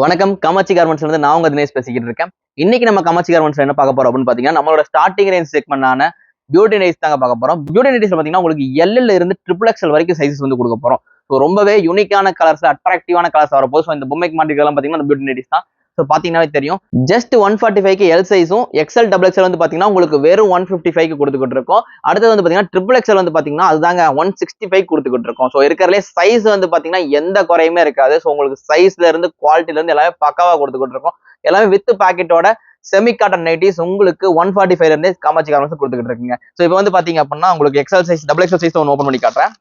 வணக்கம். காமாட்சி கார்மெண்ட்ஸ்ல இருந்து நான் உங்க தினேஷ் பேசிக்கிட்டு இருக்கேன். இன்னைக்கு நம்ம காமாட்சி கார்மெண்ட்ஸ்ல என்ன பார்க்க போறோம் அப்படின்னு பாத்தீங்கன்னா, நம்மளோட ஸ்டார்டிங் ரேஞ்ச் செக்மெண்டான பியூட்டி நைட்ஸ் தாங்க பார்க்க போறோம். பியூட்டி நைட்ஸ்ல பாத்தீங்கன்னா உங்களுக்கு எல்ல இருந்து ட்ரிபிள் எக்ஸ்எல் வரைக்கும் சைஸஸ் வந்து கொடுக்க போறோம். ஸோ ரொம்பவே யூனிக்கான கலர்ஸ், அட்ராக்டிவான கலர்ஸ் வரப்போது. ஸோ இந்த பொம்மைக்கு மாட்டிக்கலாம் பாத்தீங்கன்னா பியூட்டி நைட்ஸ் தான். ஸோ பாத்தீங்கன்னாவே தெரியும். ஜஸ்ட் 145க்கு எல் சைஸும் எக்ஸ்எல் டபுள் எக்ஸ்எல் வந்து பாத்தீங்கன்னா உங்களுக்கு வெறும் 155க்கு கொடுத்துக்கிட்டு இருக்கோம். அடுத்தது வந்து பாத்தீங்கன்னா ட்ரிபிள் எக்ஸ்எல் வந்து பாத்தீங்கன்னா அதுதாங்க 165 கொடுத்துக்கிட்டு இருக்கோம். ஸோ இருக்கிறதுலே சைஸ் வந்து பாத்தீங்கன்னா எந்த குறையுமே இருக்காது. ஸோ உங்களுக்கு சைஸ்ல இருந்து குவாலிட்டில இருந்து எல்லாமே பக்காவா கொடுத்துக்கிட்டு இருக்கோம். எல்லாமே வித் பாக்கெட்டோட செமி காட்டன் நைட்டிஸ் உங்களுக்கு 145 இருந்தே காமாட்சி கார்மெண்ட்ஸ் கொடுத்துக்கிட்டு இருக்குங்க. ஸோ இப்போ வந்து பாத்தீங்க அப்படின்னா உங்களுக்கு XL size double XL size ஒன்று ஓப்பன் பண்ணி காட்டுறேன்.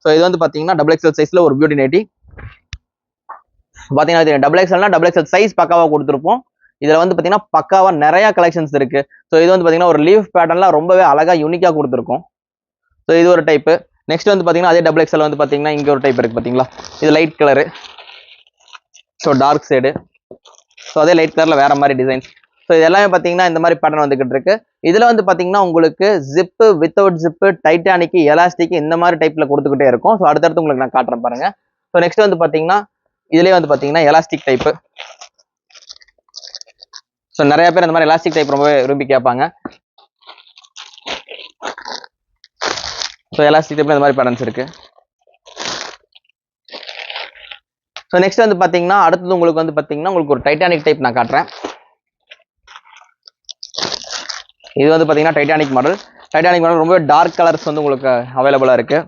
ஸோ இது வந்து பாத்தீங்கன்னா டபுள் எக்ஸ்எல் சைஸ்ல ஒரு பியூட்டி நைட்டி பாத்தீங்கன்னா டபுள் எக்ஸ்எல்னா டபுள் எக்ஸ்எல் சைஸ் பக்காவா கொடுத்துருப்போம். இதுல வந்து பாத்தீங்கன்னா பக்காவா நிறைய கலெக்ஷன்ஸ் இருக்கு. ஸோ இது வந்து பாத்தீங்கன்னா ஒரு லீஃப் பேட்டர்ன்ல ரொம்பவே அழகா யூனிக்கா கொடுத்துருக்கும். ஸோ இது ஒரு டைப். நெக்ஸ்ட் வந்து பாத்தீங்கன்னா அதே டபுள் எக்ஸ்எல் வந்து பாத்தீங்கன்னா இங்க ஒரு டைப் இருக்கு பாத்தீங்களா, இது light colour. So dark shade. So அதே லைட் கலர்ல வேற மாதிரி டிசைன்ஸ். ஸோ இது எல்லாமே பாத்தீங்கன்னா இந்த மாதிரி பேட்டர்ன் வந்துகிட்டு இருக்கு. இதுல வந்து பாத்தீங்கன்னா உங்களுக்கு zip, without zip, Titanic, elastic இந்த மாதிரி டைப்ல கொடுத்துக்கிட்டே இருக்கும். ஸோ அடுத்தடுத்து உங்களுக்கு நான் காட்டுறேன் பாருங்க. ஸோ நெக்ஸ்ட் வந்து பாத்தீங்கன்னா இதுலயே வந்து பாத்தீங்கன்னா எலாஸ்டிக் டைப். ஸோ நிறைய பேர் இந்த மாதிரி எலாஸ்டிக் டைப் ரொம்பவே விரும்பி கேட்பாங்க. ஸோ எலாஸ்டிக் டைப்ல இந்த மாதிரி பேட்டர்ன்ஸ் இருக்கு. ஸோ நெக்ஸ்ட் வந்து பாத்தீங்கன்னா அடுத்தது உங்களுக்கு வந்து பாத்தீங்கன்னா உங்களுக்கு ஒரு டைட்டானிக் டைப் நான் காட்டுறேன். இது வந்து பாத்தீங்கன்னா டைட்டானிக் மாடல். டைட்டானிக் மாடல் ரொம்ப டார்க் கலர்ஸ் வந்து உங்களுக்கு அவைலபிளா இருக்கு.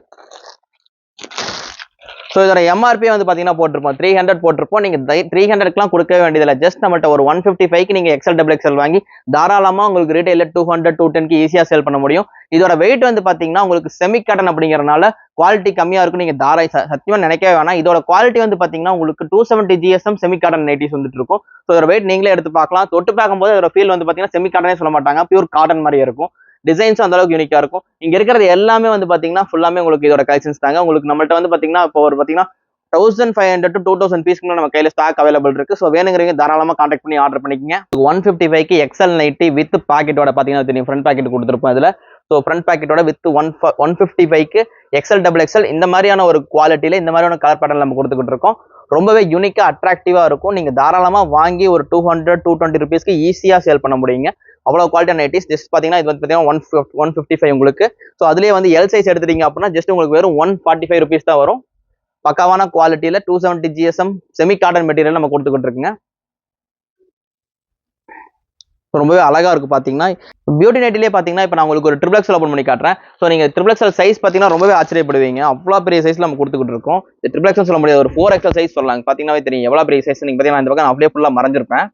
ஸோ இதோட எம்ஆர்பி வந்து பாத்தீங்கன்னா போட்டிருப்போம் 300 போட்டிருப்போம். நீங்க 300க்குலாம் கொடுக்க வேண்டியதில்லை. ஜஸ்ட் நம்மள்ட்ட ஒரு 155க்கு நீங்க எக்ஸ்எல் டபுள் எக்ஸ்எல் வாங்கி தாராளமா உங்களுக்கு ரீட்டைல 200 210க்கு ஈஸியா சேல் பண்ண முடியும். இதோட வெயிட் வந்து பாத்தீங்கன்னா உங்களுக்கு செமி காட்டன் அப்படிங்கறதுனால குவாலிட்டி கம்மியா இருக்கும். நீங்க சத்தியமா நினைக்கவே வேணாம். இதோட குவாலிட்டி வந்து பாத்தீங்கன்னா உங்களுக்கு 270 GSM செமி காட்டன் நைட்டிஸ் வந்துட்டு இருக்கும். ஸோ இதோட வெயிட் நீங்களே எடுத்து பார்க்கலாம். தொட்டு பார்க்கும்போது இதோட ஃபீல் வந்து பாத்தீங்கன்னா செமி காட்டனே சொல்ல மாட்டாங்க, பியூர் காட்டன் மாதிரி இருக்கும். டிசைன்ஸ் அந்த அளவுக்கு யூனிக்கா இருக்கும். இங்க இருக்கிறது எல்லாமே வந்து பாத்தீங்கன்னா ஃபுல்லாமே உங்களுக்கு இதோட கலெக்ஷன்ஸ் தாங்க. உங்களுக்கு நம்மள்ட்ட வந்து பாத்தீங்கன்னா இப்போ ஒரு பாத்தீங்கன்னா 1500 to 2000 பீஸ்க்கு நம்ம கையில ஸ்டாக் அவைலபிள் இருக்கு. ஸோ வேணுங்கிறவங்க தாராளமா கான்டாக்ட் பண்ணி ஆர்டர் பண்ணிக்கங்க. 155க்கு எக்ஸ்எல் நைட்டி வித் பாக்கெட்டோட பாத்தீங்கன்னா தெரியும், ஃப்ரண்ட் பாக்கெட் கொடுத்துருப்போம் இதுல. ஸோ ஃப்ரண்ட் பாக்கெட்டோட வித் 155க்கு எக்ஸ்எல் டபுள் எக்ஸ்எல் இந்த மாதிரியான ஒரு குவாலிட்டியில இந்த மாதிரியான கலர் பேட்டர்ன் நம்ம கொடுத்துக்கிட்டு இருக்கோம். ரொம்பவே யூனிக்கா அட்ராக்டிவா இருக்கும். நீங்க தாராளமா வாங்கி ஒரு 200 220 ருபீஸ்க்கு ஈஸியா சேல் பண்ண முடியுங்க. அவ்வளவு குவாலிட்டி நைட்டிஸ். ஜஸ்ட் பாத்தீங்கன்னா இது வந்து பாத்தீங்கன்னா 155 உங்களுக்கு. ஸோ அதுலயே வந்து எல் சைஸ் எடுத்துட்டீங்க அப்படின்னா ஜஸ்ட் உங்களுக்கு வெறும் 145 ருபீஸ் தான் வரும். பக்காவான குவாலிட்டியில 270 GSM செமி காட்டன் மெட்டீரியல் நம்ம கொடுத்துக்கிட்டு இருக்குங்க. ரொம்பவே அழகா இருக்கு பாத்தீங்கன்னா. பியூட்டி நைட்டிலே பாத்தீங்கன்னா இப்போ நான் உங்களுக்கு ஒரு ட்ரிபிள் எக்ஸ்எல் ஓபன் பண்ணி காட்டுறேன். ஸோ நீங்க ட்ரிபிள் எக்ஸ்எல் சைஸ் பாத்தீங்கன்னா ரொம்பவே ஆச்சரியப்படுவீங்க. அவ்வளோ பெரிய சைஸ்ல நம்ம கொடுத்துக்கிட்டு இருக்கோம். ட்ரிபிள் எக்ஸ்எல் சொல்ல முடியாது, ஒரு 4XL சைஸ் சொல்லலாம். பாத்தீங்கன்னா தெரியும் எவ்வளவு பெரிய சைஸ். நீங்க பாத்தீங்கன்னா இந்த பக்கம் அப்படியே ஃபுல்லா மறைஞ்சிருப்பேன்.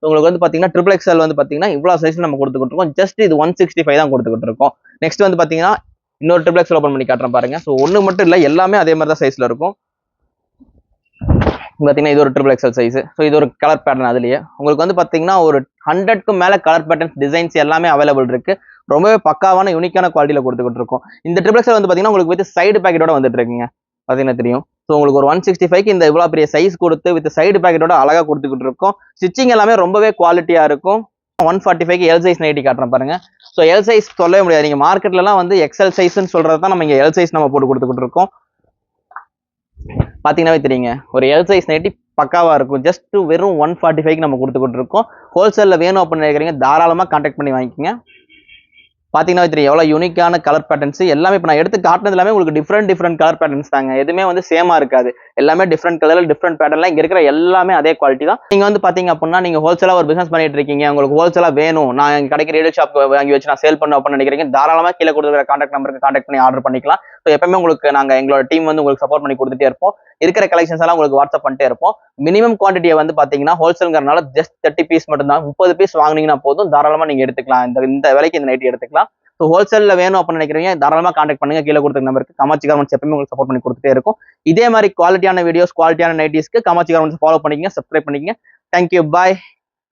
உங்களுக்கு வந்து பாத்தீங்கன்னா ட்ரிபிள் எக்ஸ்எல் வந்து பாத்தீங்கன்னா இவ்வளவு சைஸ்ல நம்ம கொடுத்துக்கிட்டு இருக்கோம். ஜஸ்ட் இது 165 தான் கொடுத்துக்கிட்டு இருக்கோம். நெக்ஸ்ட் வந்து பாத்தீங்கன்னா இன்னொரு ட்ரிபிள் எக்ஸ்எல் ஓபன் பண்ணி காட்டுறேன் பாருங்க. ஸோ ஒண்ணு மட்டும் இல்ல, எல்லாமே அதே மாதிரி தான் சைஸ்ல இருக்கும். பாத்தீங்கன்னா இது ஒரு ட்ரிபிள் எக்ஸ்எல் சைஸ். ஸோ இது ஒரு கலர் பேட்டர்ன். அதுலயே உங்களுக்கு வந்து பாத்தீங்கன்னா ஒரு 100க்கு மேல கலர் பேட்டர்ன்ஸ், டிசைன்ஸ் எல்லாமே அவைலபிள் இருக்கு. ரொம்பவே பக்காவான யூனிக்கான குவாலிட்டியில கொடுத்துக்கிட்டு இருக்கோம். இந்த ட்ரிபிள் எக்ஸ்எல் வந்து பாத்தீங்கன்னா உங்களுக்கு வித் சைடு பேக்கெட்டோட வந்துட்டு இருக்குங்க. பாத்தீங்கன்னா தெரியும். ஸோ உங்களுக்கு ஒரு 165க்கு இந்த இவ்வளவு பெரிய சைஸ் கொடுத்து வித் சைடு பேக்கெட்டோட அழகா கொடுத்துக்கிட்டு இருக்கோம். ஸ்டிச்சிங் எல்லாமே ரொம்பவே குவாலிட்டியா இருக்கும். 145க்கு எல் சைஸ் நைட்டி காட்டுறேன் பாருங்க. ஸோ எல் சைஸ் சொல்லவே முடியாது. நீங்க மார்க்கெட்ல எல்லாம் வந்து எக்ஸ்எல் சைஸ்ன்னு சொல்றது தான் நம்ம இங்க எல் சைஸ் நம்ம போட்டு கொடுத்துக்கிட்டு இருக்கோம். பாத்தீங்கன்னா தெரியுங்க, ஒரு எல் சைஸ் நைட்டி பக்காவா இருக்கும். ஜஸ்ட் வெறும் 145க்கு நம்ம கொடுத்துக்கிட்டு இருக்கோம். ஹோல்சேல்ல வேணும் அப்படின்னு நினைக்கிறீங்க தாராளமா கான்டாக்ட் பண்ணி வாங்கிக்கோங்க. பாத்தீங்கன்னா தெரியும் எவ்வளவு யூனிக்கான கலர் பேட்டர்ன்ஸ். எல்லாமே இப்போ நான் எடுத்து காட்டினது எல்லாமே உங்களுக்கு டிஃப்ரெண்ட் கலர் பேட்டர்ன்ஸ் தாங்க. எதுவுமே வந்து சேமா இருக்காது. எல்லாமே டிஃப்ரெண்ட் கலர்ல டிஃப்ரெண்ட் பேட்டர்ன்ல இங்க இருக்கிற எல்லாமே அதே குவாலிட்டி தான். நீங்க வந்து பாத்தீங்க அப்படின்னா நீங்க ஹோல்சேலா ஒரு பிசினஸ் பண்ணிட்டு இருக்கீங்க, உங்களுக்கு ஹோல்சேலா வேணும், நான் எங்க கடைக்கு ரீடெயில் ஷாப் வாங்கி வச்சு நான் சேல் பண்ண அப்படின்னு நினைக்கிறீங்க தாராளமா கீழே கொடுக்குற கான்டாக்ட் நம்பருக்கு கான்டாக்ட் பண்ணி ஆர்டர் பண்ணிக்கலாம். ஸோ எப்பவுமே உங்களுக்கு நாங்க எங்களோட டீம் வந்து உங்களுக்கு சப்போர்ட் பண்ணி கொடுத்துட்டே இருப்போம். இருக்கிற கலெக்ஷன்ஸ் எல்லாம் உங்களுக்கு வாட்ஸ்அப் பண்ணிட்டே இருப்போம். மினிமம் குவான்டிட்டியை வந்து பாத்தீங்கன்னா ஹோல்சேல்ங்கிறனால ஜஸ்ட் 30 பீஸ் மட்டும் தான். 30 பீஸ் வாங்கினீங்கன்னா போதும், தாராளமா நீங்க எடுத்துக்கலாம். இந்த விலைக்கு இந்த நைட்டி எடுத்துக்கலாம். ஸோ ஹோல்சேல்ல வேணும் அப்படின்னு நினைக்கிறீங்க தாராளமா கான்டாக்ட் பண்ணுங்க. கீழே கொடுத்த நம்பருக்கு காமாட்சி கார்மெண்ட்ஸ் எப்பவுமே உங்களுக்கு சப்போர்ட் பண்ணி கொடுத்துட்டே இருக்கும். இதே மாதிரி குவாலிட்டியான வீடியோஸ், குவாலிட்டியான நைட்டிஸ்க்கு காமாட்சி கார்மெண்ட்ஸ் ஃபாலோ பண்ணிக்கங்க, சப்ஸ்கிரைப் பண்ணிக்கங்க. தேங்க்யூ, பாய்.